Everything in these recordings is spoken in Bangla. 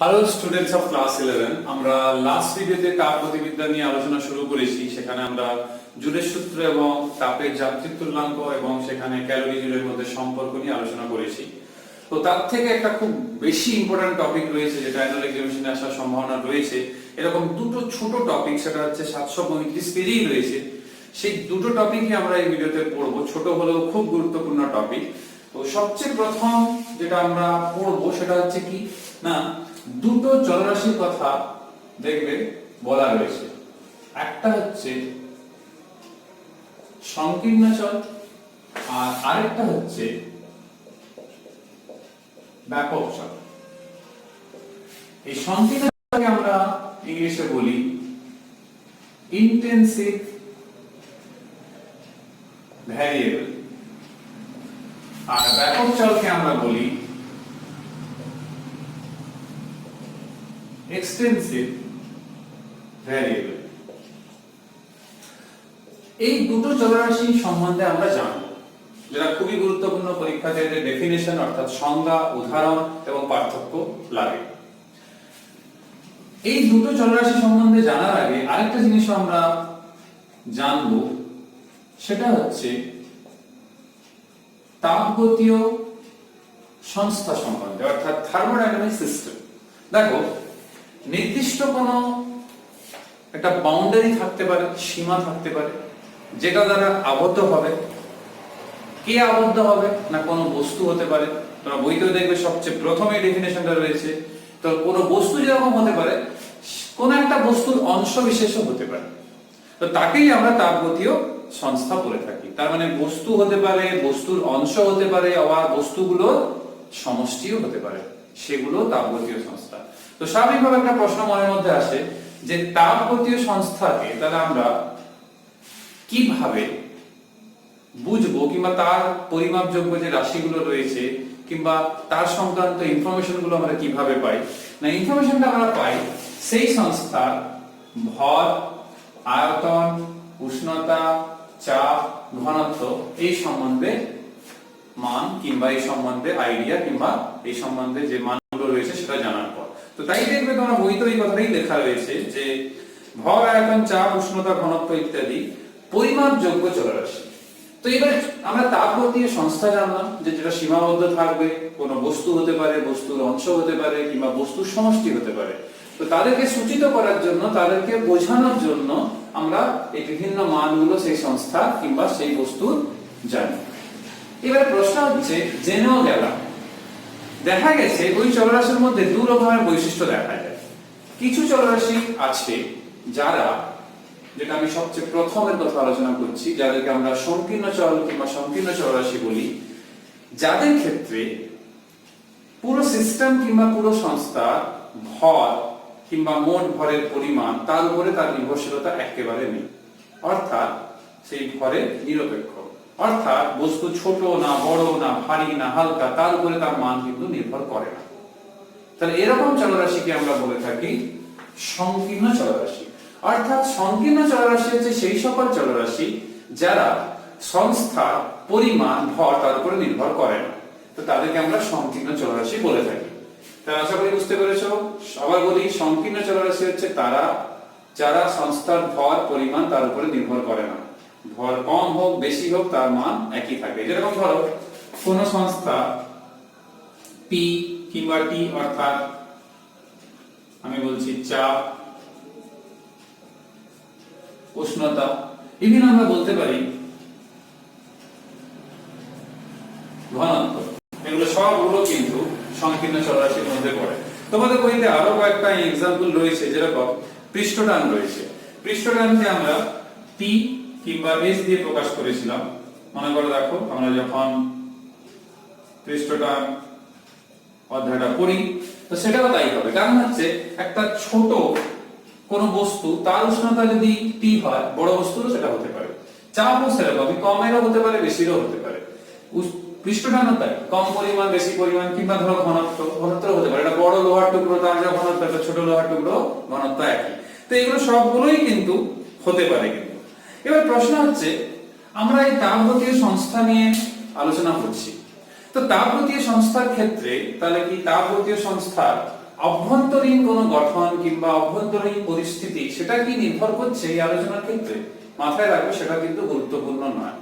হ্যালো স্টুডেন্টস অফ ক্লাস 11, আমরা লাস্ট ভিডিওতে তাপ গতিবিদ্যা নিয়ে আলোচনা শুরু করেছি। সেখানে আমরা জুলের সূত্র এবং তাপের যান্ত্রিক তুল্যাঙ্ক এবং সেখানে ক্যালোরি জুলের মধ্যে সম্পর্ক নিয়ে আলোচনা করেছি। তো তার থেকে একটা খুব বেশি ইম্পর্টেন্ট টপিক রয়েছে যেটা অ্যানুয়াল এক্সামিনেশনে আসার সম্ভাবনা রয়েছে। এরকম দুটো ছোট টপিক, সেটা হচ্ছে 735 পেজেই রয়েছে। সেই দুটো টপিকই আমরা এই ভিডিওতে পড়বো। ছোট হলেও খুব গুরুত্বপূর্ণ টপিক। তো সবচেয়ে প্রথম যেটা আমরা পড়বো সেটা হচ্ছে কি না, দুটো চলরাশির কথা দেখবে বলা রয়েছে। একটা হচ্ছে সংকীর্ণ চল আর আরেকটা হচ্ছে ব্যাপক চল। এই সংকীর্ণ চলকে আমরা ইংলিশে বলি ইন্টেনসিভ ভ্যারিয়েবল, আর ব্যাপক চলকে আমরা বলি এক্সটেন্সিভ ভ্যারিয়েবল। এই দুটো চলরাশি সম্বন্ধে আমরা জানব, যেটা খুবই গুরুত্বপূর্ণ। পরীক্ষাতে এদের ডেফিনেশন অর্থাৎ সংজ্ঞা, উদাহরণ এবং পার্থক্য লাগে। এই দুটো চলরাশি সম্বন্ধে জানার আগে আরেকটা জিনিস আমরা জানব, সেটা হচ্ছে তাপগতীয় সংস্থা সম্বন্ধে অর্থাৎ থার্মোডাইনামিক সিস্টেম। দেখো, নির্দিষ্ট কোনো একটা বাউন্ডারি থাকতে পারে, সীমা থাকতে পারে, যেটা দ্বারা আবদ্ধ হবে। কে আবদ্ধ হবে না, কোনো বস্তু হতে পারে। তোমরা বইতেও দেখবে সবচেয়ে প্রথমে ডেফিনেশনটা রয়েছে। তো কোনো বস্তু যেরকম হতে পারে, কোন একটা বস্তুর অংশ বিশেষও হতে পারে। তো তাকেই আমরা তাপগতীয় সংস্থা বলে থাকি। তার মানে বস্তু হতে পারে, বস্তুর অংশ হতে পারে, আবার বস্তুগুলোর সমষ্টিও হতে পারে, সেগুলো তাপগতীয় সংস্থা। তো স্বাভাবিকভাবে একটা প্রশ্ন মনের মধ্যে আসে যে তাপগতীয় সংস্থাকে তাহলে আমরা কিভাবে বুঝবো, কিংবা তার পরিমাপযোগ্য যে রাশিগুলো রয়েছে কিংবা তার সংক্রান্ত ইনফরমেশন গুলো আমরা কিভাবে পাই। না, ইনফরমেশনটা আমরা পাই সেই সংস্থার ভর, আয়তন, উষ্ণতা, চাপ, ঘনত্ব এই সম্বন্ধে মান কিংবা এই সম্বন্ধে আইডিয়া কিংবা এই সম্বন্ধে যে মানগুলো রয়েছে সেটা জানার পর। তো তাই দেখবে তোমরা বইতে ওই কথাটাই লেখা রয়েছে যে ভর, আয়তন, চাপ, উষ্ণতা, ঘনত্ব ইত্যাদি পরিমাপযোগ্য চলরাশি। তো এবার আমরা তাপগতীয় সংস্থা জানলাম যে যেটা সীমাবদ্ধ থাকবে, কোনো বস্তু হতে পারে, বস্তুর অংশ হতে পারে কিংবা বস্তুর সমষ্টি হতে পারে। তো তাদেরকে সূচিত করার জন্য, তাদেরকে বোঝানোর জন্য আমরা এই বিভিন্ন মানগুলো সেই সংস্থা কিংবা সেই বস্তুর জানি। এবারে প্রশ্ন হচ্ছে, জেনেও গেলাম, দেখা গেছে ওই চলরাশির মধ্যে দু রকমের বৈশিষ্ট্য দেখা যায়। কিছু চলরাশি আছে যারা, যেটা আমি সবচেয়ে প্রথমের কথা আলোচনা করছি, যাদেরকে আমরা সংকীর্ণ চল কিংবা সংকীর্ণ চলরাশি বলি, যাদের ক্ষেত্রে পুরো সিস্টেম কিংবা পুরো সংস্থা ভর কিংবা মোট ভরের পরিমাণ তার উপরে তার নির্ভরশীলতা একেবারে নেই, অর্থাৎ সেই ভরে নিরপেক্ষ। অর্থাৎ বস্তু ছোট না বড় না ভারী না হালকা, তার উপরে তার মান কিন্তু নির্ভর করে না। তাহলে এরকম চলরাশিকে আমরা বলে থাকি সংকীর্ণ চলরাশি। অর্থাৎ সংকীর্ণ চলরাশি হচ্ছে সেই সকল চলরাশি যারা সংস্থা, পরিমাণ, ভর তার উপরে নির্ভর করে না। তো তাদেরকে আমরা সংকীর্ণ চলরাশি বলে থাকি। তাহলে আশা করি বুঝতে পেরেছো। আবার বলি, সংকীর্ণ চলরাশি হচ্ছে তারা যারা সংস্থার ভর, পরিমাণ তার উপরে নির্ভর করে না। ভর কম হোক বেশি হোক তার মান একই থাকে। যেরকম ধরো কোন সংস্থা পি কিংবা টি, অর্থাৎ আমি বলছি চাপ, উষ্ণতা, ইভিন আমরা বলতে পারি ঘনত্ব, এগুলো সবগুলো কিন্তু সংকীর্ণ চলরাশির মধ্যে পড়ে। তোমাদের বইতে আরো কয়েকটা এক্সাম্পল রয়েছে, যেরকম পৃষ্ঠটান রয়েছে। পৃষ্ঠটানকে আমরা পি কিংবা এস দিয়ে প্রকাশ করেছিলাম। মনে করে দেখো, আমরা যখন পৃষ্ঠটান অধ্যায়টা পড়ি তো সেটাও তাই হবে। কারণ হচ্ছে একটা ছোট কোন বস্তু, তার উষ্ণতা যদি টি হয়, বড় বস্তুরও সেটা হতে পারে। চাপও সেরকমই, কমেরও হতে পারে, বেশিরও হতে পারে। পৃষ্ঠটানও তাই, কম পরিমাণ বেশি পরিমাণ, কিংবা ধরো ঘনত্ব হতে পারে। এটা বড় লোহার টুকরো, তার যে ঘনত্ব, একটা ছোট লোহার টুকরো ঘনত্ব একই। তো এগুলো সবগুলোই কিন্তু হতে পারে। কিন্তু এবার প্রশ্ন হচ্ছে, আমরা এই তাপগতীয় সংস্থা নিয়ে আলোচনা করছি। তো তাপগতীয় সংস্থার ক্ষেত্রে তাহলে কি তাপগতীয় সংস্থার অভ্যন্তরীণ কোনো গঠন কিংবা অভ্যন্তরীণ পরিস্থিতি সেটা কি নির্ভর করছে এই আলোচনার ক্ষেত্রে? মাথায় রাখবে সেটা কিন্তু গুরুত্বপূর্ণ নয়।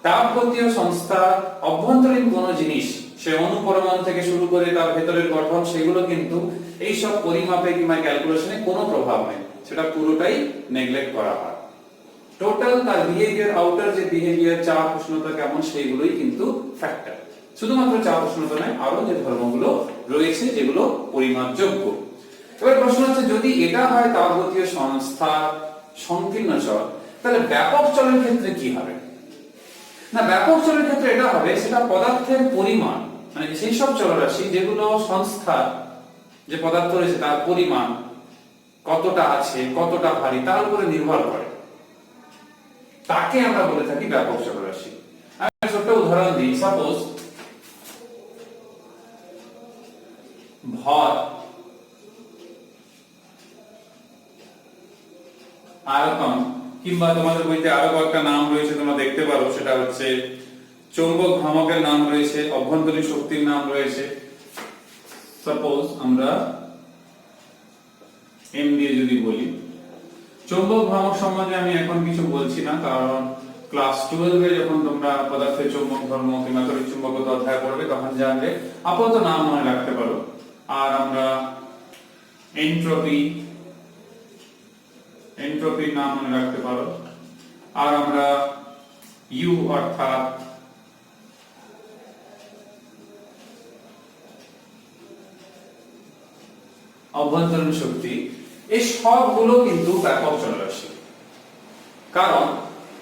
তাপগতীয় সংস্থা অভ্যন্তরীণ কোনো জিনিস, সে অণু পরমাণু থেকে শুরু করে তার ভেতরের গঠন, সেগুলো কিন্তু এই সব পরিমাপে কিংবা ক্যালকুলেশনে কোনো প্রভাব নেই, সেটা পুরোটাই নেগলেক্ট করা হয়। টোটাল তার বিহেভিয়ার, আউটার যে বিহেভিয়ার, চাপ উষ্ণতা কেমন, সেইগুলোই কিন্তু ফ্যাক্টর। শুধুমাত্র চাপ উষ্ণতা নয়, আরো যে ধর্মগুলো রয়েছে যেগুলো পরিমাপযোগ্য। এবার প্রশ্ন হচ্ছে, যদি এটা হয় তাপগতীয় সংস্থা সংকীর্ণ চল, তাহলে ব্যাপক চলের ক্ষেত্রে কি হবে? না, ব্যাপক চলের ক্ষেত্রে এটা হবে, সেটা পদার্থের পরিমাণ, মানে সেই সব চলরাশি যেগুলো সংস্থা যে পদার্থ রয়েছে তার পরিমাণ কতটা আছে, কতটা ভারী, তার উপরে নির্ভর করে, তাকে আমরা বলে থাকি ব্যাপক চলরাশি। আমি একটা ছোট্ট উদাহরণ দিই। সাপোজ ভর, আয়তন, কিংবা তোমাদের বইতে আরো কয়েকটা নাম রয়েছে তোমরা দেখতে পারো, সেটা হচ্ছে চৌম্বক ভ্রামকের নাম রয়েছে, অভ্যন্তরীণ শক্তির নাম রয়েছে। সাপোজ আমরা এম দিয়ে যদি বলি, চৌম্বক ভ্রামক সম্বন্ধে আমি এখন কিছু বলছি না, কারণ ক্লাস 12 এ যখন তোমরা পদার্থের চৌম্বক ধর্ম কিংবা তড়িৎ চুম্বকত্ব অধ্যায় করবে তখন জানবে, আপাতত নাম মনে রাখতে পারো। আর আমরা এন্ট্রপির নাম মনে রাখতে পারো। আর আমরা ইউ অর্থাৎ অভ্যন্তরীণ শক্তি, এই সবগুলো কিন্তু ব্যাপক চলরাশি। কারণ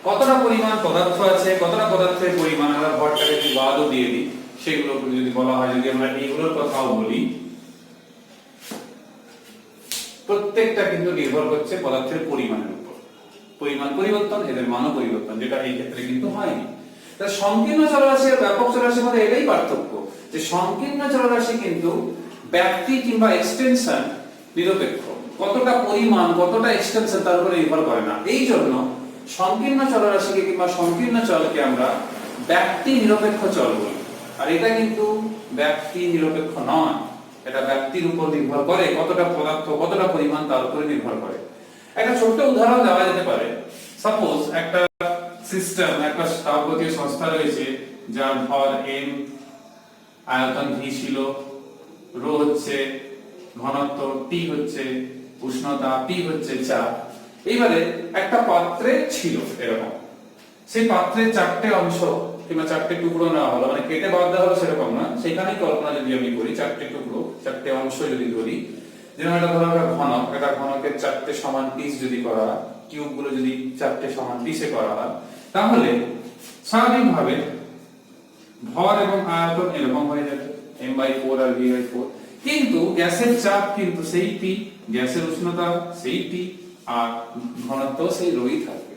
কতটা পরিমাণ পদার্থ আছে, কতটা পদার্থের পরিমাণ, আমরা ভরটাকে যদি বাদও দিয়ে দিই, সেগুলো যদি বলা হয়, যদি আমরা এইগুলোর কথাও বলি, প্রত্যেকটা কিন্তু নির্ভর করছে পদার্থের পরিমাণের উপর। পরিমাণ পরিবর্তন, এদের মানও পরিবর্তন, যেটা এই ক্ষেত্রে কিন্তু হয়নি। তাই সংকীর্ণ চলরাশি আর ব্যাপক চলরাশির মধ্যে এটাই পার্থক্য, যে সংকীর্ণ চলরাশি কিন্তু ব্যাপ্তি কিংবা এক্সটেনশন নিরপেক্ষ, কতটা পরিমাণ, কতটা এক্সটেনশন তার উপরে নির্ভর করে না। এই জন্য সংকীর্ণ চলরাশিকে কিংবা সংকীর্ণ চলকে আমরা ব্যাপ্তি নিরপেক্ষ চল বলি। আর এটা কিন্তু ব্যাপ্তি নিরপেক্ষ নয়, এটা ব্যাপ্তির উপর নির্ভর করে, কতটা পদার্থ, কতটা পরিমাণ তার উপরে নির্ভর করে। একটা ছোট্ট উদাহরণ দেওয়া যেতে পারে। সাপোজ একটা সিস্টেম, একটা তাপগতীয় সংস্থা রয়েছে, যার ভর m, আয়তন v ছিল, রো হচ্ছে ঘনত্ব, t হচ্ছে উষ্ণতা, p হচ্ছে চাপ। এইবারে একটা পাত্রে ছিল এরকম, সেই পাত্রের চারটে অংশ কিংবা চারটে টুকরো নেওয়া হলো, মানে কেটে বাদ দেওয়া হলো সেরকম না, সেখানেই কল্পনা যদি আমি করি, চারটে টুকরো, চারটে অংশ যদি ধরি, যেমন এটা ধরো একটা ঘনক, এটা ঘনকের চারটে সমান পিস যদি করা হয়, টিউব গুলো যদি চারটে সমান পিসে করা হয়, তাহলে স্বাভাবিকভাবে ভর এবং আয়তন এরকম হয়ে যাবে, m/4 আর v/4। কিন্তু গ্যাসের চাপ কিন্তু সেই p, গ্যাসের উষ্ণতা সেই t, আর ঘনত্ব সেই রোই থাকবে,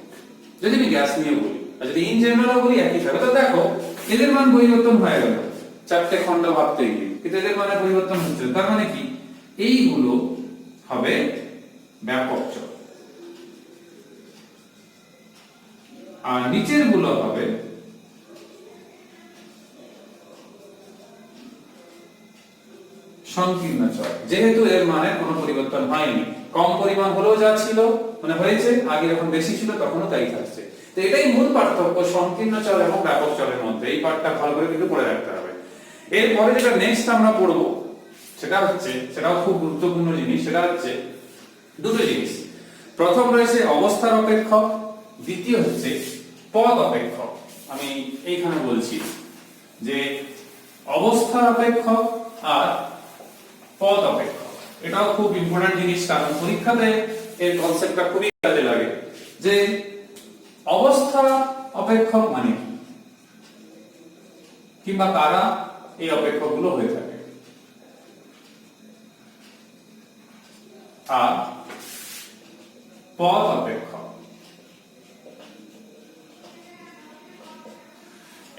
যদি আমি গ্যাস নিয়ে বলি। আর যদি ইন জেনারেল বলি একই থাকবে। তো দেখো এদের মান পরিবর্তন হয়ে গেল চারটে খণ্ড ভাবতে গিয়ে, কিন্তু এদের মানে পরিবর্তন হচ্ছে, তার মানে কি এইগুলো হবে ব্যাপক চল, আর নিচের গুলো হবে সংকীর্ণ চল, যেহেতু এর মানে কোনো পরিবর্তন হয়নি, কম পরিমাণ হলেও যা ছিল মানে হয়েছে, আগে যখন বেশি ছিল তখনও তাই থাকছে। তো এটাই মূল পার্থক্য সংকীর্ণ চল এবং ব্যাপক চলের মধ্যে, এই পার্টটা ভালো করে কিন্তু পড়ে রাখতে হবে। এরপরে যেটা নেক্সট আমরা পড়বো সেটা হচ্ছে, সেটাও খুব গুরুত্বপূর্ণ জিনিস, সেটা হচ্ছে দুটো জিনিস। প্রথম রয়েছে অবস্থার অপেক্ষক, দ্বিতীয় হচ্ছে পদ অপেক্ষক। আমি এইখানে বলছি যে অবস্থার অপেক্ষক আর পদ অপেক্ষক, এটাও খুব ইম্পর্টেন্ট জিনিস, কারণ পরীক্ষাতে এর কনসেপ্টটা খুবই কাজে লাগে। যে অবস্থা অপেক্ষক মানে কি, কিংবা কারা এই অপেক্ষকগুলো হয়ে থাকে, আর পদ অপেক্ষক,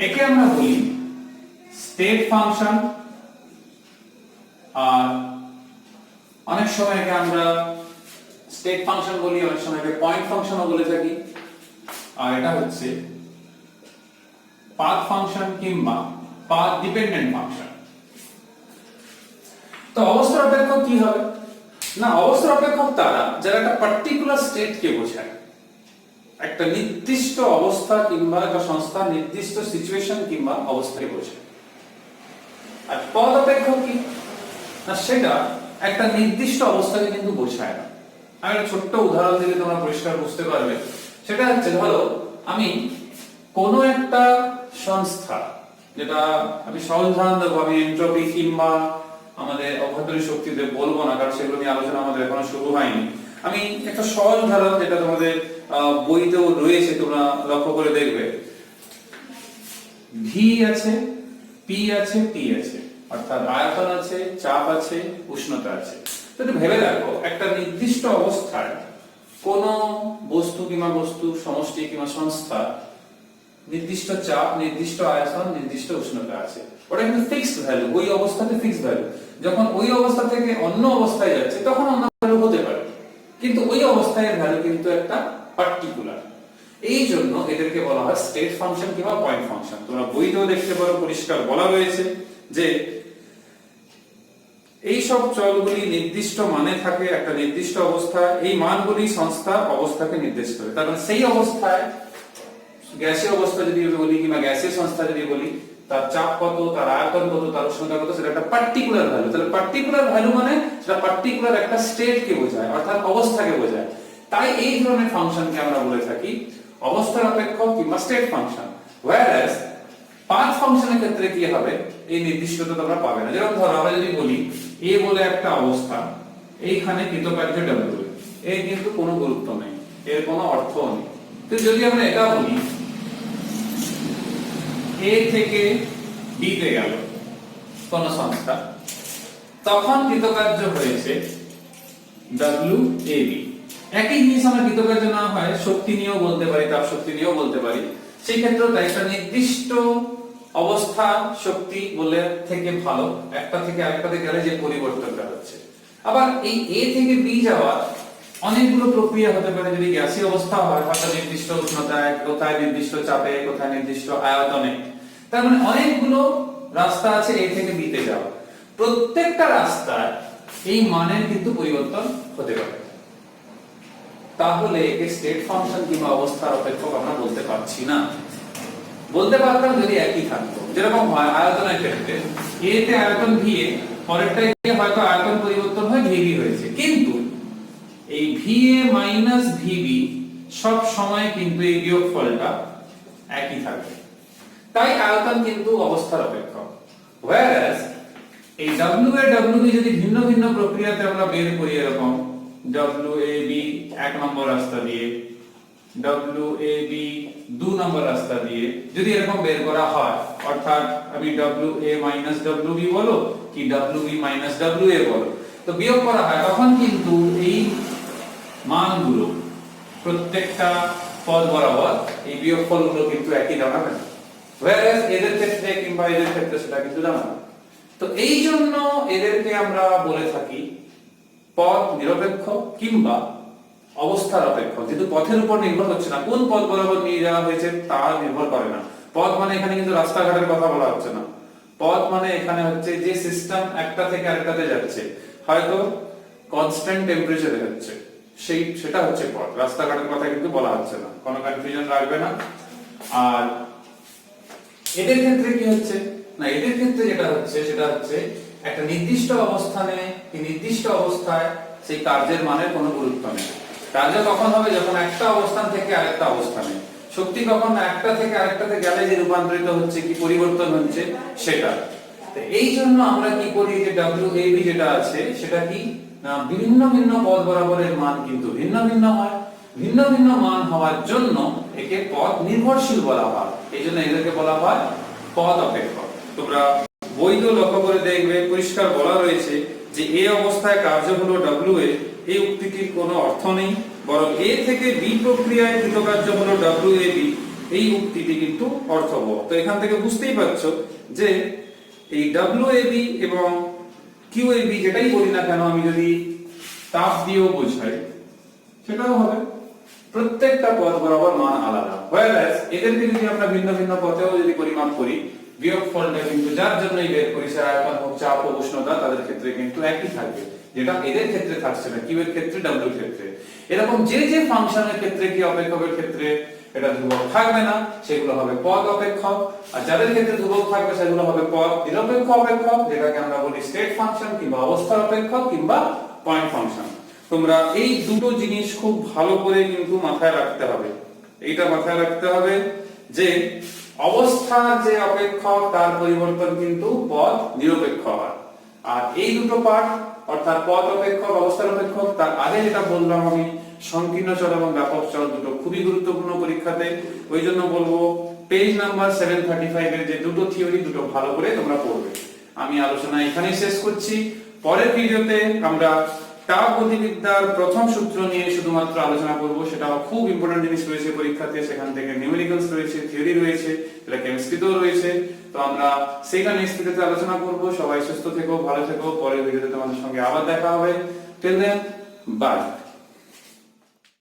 একে আমরা বলি স্টেট ফাংশন, আর অনেক সময় একে আমরা স্টেট ফাংশন বলি, অনেক সময় একে পয়েন্ট ফাংশনও বলে থাকি। আর এটা হচ্ছে পাথ ফাংশন কিংবা পাথ ডিপেন্ডেন্ট ফাংশন। তো তো অবস্থার অপেক্ষক কি হবে না, অবস্থার অপেক্ষক তারা যারা একটা পার্টিকুলার স্টেটকে বোঝায়, একটা নির্দিষ্ট অবস্থা কিংবা একটা সংস্থা নির্দিষ্ট সিচুয়েশন কিংবা অবস্থাকে বোঝায়। আর পদ অপেক্ষক কি না, সেটা একটা নির্দিষ্ট অবস্থাকে কিন্তু বোঝায় না। আমি একটা ছোট্ট উদাহরণ দিলে তোমরা পরিষ্কার বুঝতে পারবে। সেটা হচ্ছে, ধরো আমি কোনো একটা সংস্থা, যেটা আমি সহজ উদাহরণ দেবো, আমি এন্ট্রপি কিংবা আমাদের অভ্যন্তরীণ শক্তিতে বলবো না, কারণ সেগুলো নিয়ে আলোচনা আমাদের এখনো শুরু হয়নি। আমি একটা সহজ উদাহরণ, যেটা তোমাদের বইতেও রয়েছে, তোমরা লক্ষ্য করে দেখবে। ভি আছে, পি আছে, টি আছে, অর্থাৎ আয়তন আছে, চাপ আছে, উষ্ণতা আছে। তো ভেবে দেখো, একটা নির্দিষ্ট অবস্থায় কোন বস্তু কিংবা বস্তু সমষ্টি কিংবা সংস্থা নির্দিষ্ট চাপ, নির্দিষ্ট আয়তন, নির্দিষ্ট উষ্ণতা আছে। ওটা কিন্তু ফিক্সড ভ্যালু, ওই অবস্থাতে ফিক্সড ভ্যালু। যখন ওই অবস্থা থেকে অন্য অবস্থায় যাচ্ছে তখন অন্য ভ্যালু হতে পারে, কিন্তু ওই অবস্থায় ভ্যালু কিন্তু একটা পার্টিকুলার। এই জন্য এদেরকে বলা হয় স্টেট ফাংশন কিংবা পয়েন্ট ফাংশন। তোমরা বইতেও দেখতে পারো, পরিষ্কার বলা রয়েছে যে এই সব চলগুলি নির্দিষ্ট মানে থাকে একটা নির্দিষ্ট অবস্থায়, এই মানগুলি সংস্থার অবস্থাকে নির্দেশ করে। তার মানে সেই অবস্থায় গ্যাসীয় অবস্থা যদি বলি কিংবা গ্যাসীয় সংস্থা যদি বলি, তার চাপ কত, তার আয়তন কত, তার উষ্ণতা কত, সেটা একটা পার্টিকুলার ভ্যালু। তাহলে পার্টিকুলার ভ্যালু মানে সেটা পার্টিকুলার একটা স্টেটকে বোঝায়, অর্থাৎ অবস্থাকে বোঝায়। তাই এই ধরনের ফাংশনকে আমরা বলে থাকি অবস্থার অপেক্ষক কিংবা স্টেট ফাংশন। whereas পাথ ফাংশনের ক্ষেত্রে কি হবে, এই নির্দিষ্টতা তোমরা পাবে না। যেরকম ধরো আমরা যদি বলি এ বলে একটা অবস্থা, এইখানে কৃতকার্য ডব্লিউ, এর কিন্তু কোনো গুরুত্ব নেই, এর কোনো অর্থ নেই। তো যদি আমরা এটা বলি এ থেকে বি তে গেল কোন সংস্থা, তখন কৃতকার্য হয়েছে ডব্লিউ এ বি। একই জিনিস আমরা কৃতকার্য না হয় শক্তি নিয়েও বলতে পারি, তাপ শক্তি নিয়েও বলতে পারি। সেই ক্ষেত্রে তাই একটা নির্দিষ্ট অবস্থা শক্তি বলে থেকে ভালো, একটা থেকে আরেকটাতে গেলে যে পরিবর্তনটা হচ্ছে। আবার এই এ থেকে বি যাওয়ার অনেকগুলো প্রক্রিয়া হতে পারে। যদি গ্যাসীয় অবস্থা হয়, হয়তো নির্দিষ্ট উষ্ণতায়, কোথায় নির্দিষ্ট চাপে, কোথায় নির্দিষ্ট আয়তনে। তার মানে অনেকগুলো রাস্তা আছে এ থেকে বি তে যাওয়া। প্রত্যেকটা রাস্তায় এই মানের কিন্তু পরিবর্তন হতে পারে। তাহলে একে স্টেট ফাংশন কিংবা অবস্থার অপেক্ষক আমরা বলতে পারছি না। বলতে পারতাম যদি একই থাকতো। যেরকম হয় আয়তনের ক্ষেত্রে, এ তে আয়তন ভি এ, পরেরটায় গিয়ে হয়তো আয়তন পরিবর্তন হয় ভিবি হয়েছে, কিন্তু এই ভি এ মাইনাস ভিবি সব সময় কিন্তু এই বিয়োগফলটা একই থাকবে। তাই আয়তন কিন্তু অবস্থার অপেক্ষক। whereas এই ডব্লিউ এ ডব্লিউ বি যদি ভিন্ন ভিন্ন প্রক্রিয়াতে আমরা বের করি, এরকম ডব্লিউ এ বি 1 নম্বর রাস্তা দিয়ে, ডব্লিউ এ বি 2 নম্বর রাস্তা দিয়ে যদি এরকম বের করা হয়, অর্থাৎ আমি W A minus W B বলো কি W B minus W A বলো, তো বিয়োগ করা হয়, তখন কিন্তু এই মানগুলো প্রত্যেকটা পদ বরাবর এই বিয়োগফলগুলো কিন্তু একই দাঁড়াবে না। whereas এদের ক্ষেত্রে কিংবা এদের ক্ষেত্রে সেটা কিন্তু দাঁড়াবে। তো এই জন্য এদেরকে আমরা বলে থাকি পথ নিরপেক্ষ কিংবা অবস্থার অপেক্ষক। যেহেতু পথের উপর নির্ভর হচ্ছে না, কোন পথ বরাবর নিয়ে যাওয়া হয়েছে তা নির্ভর করে না। পথ মানে এখানে কিন্তু রাস্তাঘাটের কথা বলা হচ্ছে না। পথ মানে এখানে হচ্ছে যে সিস্টেম একটা থেকে আরেকটাতে যাচ্ছে, হয়তো কনস্ট্যান্ট টেম্পারেচারে হচ্ছে, সেটা হচ্ছে পথ। রাস্তাঘাটের কথা কিন্তু বলা হচ্ছে না, কোনো কনফিউশন রাখবে না। আর এদের ক্ষেত্রে কি হচ্ছে না, এদের ক্ষেত্রে যেটা হচ্ছে সেটা হচ্ছে একটা নির্দিষ্ট অবস্থানে, এই নির্দিষ্ট অবস্থায় সেই কার্যের মানের কোনো গুরুত্ব নেই। কার্য কখন হবে, যখন একটা অবস্থান থেকে আরেকটা অবস্থানে। শক্তি কখন একটা থেকে আরেকটাতে গেলে যে রূপান্তরিত হচ্ছে, কি পরিবর্তন হচ্ছে সেটা। তো এই জন্য আমরা কি করি, যে ডব্লিউ এ বি যেটা আছে সেটা কি না, ভিন্ন ভিন্ন পদ বরাবরের মান কিন্তু ভিন্ন ভিন্ন হয়। ভিন্ন ভিন্ন মান হওয়ার জন্য একে পদ নির্ভরশীল বলা হয়। এই জন্য এদেরকে বলা হয় পদ অপেক্ষক। তোমরা বইতেও লক্ষ্য করে দেখবে, পরিষ্কার বলা রয়েছে যে এই অবস্থায় কার্য হলো ডব্লিউ এ, এই উক্তিটির কোনো অর্থ নেই, বরং এ থেকে বি প্রক্রিয়ায় কৃতকার্য হলো ডব্লিউ এ বি, এই উক্তিটি কিন্তু অর্থবহ। তো এখান থেকে বুঝতেই পারছো যে এই ডব্লিউ এ বি এবং কিউ এ বি যেটাই বলি না কেন, আমি যদি তাপ দিয়েও বোঝাই সেটাও হবে। প্রত্যেকটা পথ বরাবর মান আলাদা। whereas এদেরকে যদি আমরা ভিন্ন ভিন্ন পথেও যদি পরিমাপ করি, বিয়োগফলটা কিন্তু যার জন্যই বের করি, সে আয়তন হোক, চাপ হোক, উষ্ণতা, তাদের ক্ষেত্রে কিন্তু একই থাকবে, যেটা এদের ক্ষেত্রে থাকছে না, কিউ এর ক্ষেত্রে, ডাব্লিউ এর ক্ষেত্রে। এরকম যে যে ফাংশনের ক্ষেত্রে কি অপেক্ষকের ক্ষেত্রে এটা ধ্রুবক থাকবে না, সেগুলো হবে পদ অপেক্ষক, আর যাদের ক্ষেত্রে ধ্রুবক থাকবে সেগুলো হবে পদ নিরপেক্ষ অপেক্ষক, যেটাকে আমরা বলি স্টেট ফাংশন কিংবা অবস্থার অপেক্ষক কিংবা পয়েন্ট ফাংশন। তোমরা এই দুটো জিনিস খুব ভালো করে কিন্তু মাথায় রাখতে হবে। এইটা মাথায় রাখতে হবে যে অবস্থার যে অপেক্ষক তার পরিবর্তন কিন্তু পদ নিরপেক্ষ হয়। আর এই দুটো পার্ট অর্থাৎ পদ অপেক্ষক, অবস্থার অপেক্ষক, তার আগে যেটা বললাম আমি সংকীর্ণ চল এবং ব্যাপক চল দুটো খুবই গুরুত্বপূর্ণ পরীক্ষাতে, ওই জন্য বলবো পেজ নাম্বার 735 এর যে দুটো থিওরি দুটো ভালো করে তোমরা পড়বে। আমি আলোচনা এখানেই শেষ করছি। পরের ভিডিওতে আমরা তাপ গতিবিদ্যার প্রথম সূত্র নিয়ে শুধুমাত্র আলোচনা করব, সেটাও খুব ইম্পর্টেন্ট জিনিস রয়েছে পরীক্ষাতে, সেখান থেকে নিউমেরিক্যালস রয়েছে, থিওরি রয়েছে, এটা কেমিস্ট্রিতেও রয়েছে। তো আমরা সেইটা নেক্সট ভিডিওতে আলোচনা করব। সবাই সুস্থ থেকো, ভালো থেকো। পরের ভিডিওতে তোমাদের সঙ্গে আবার দেখা হবে। Till then, by.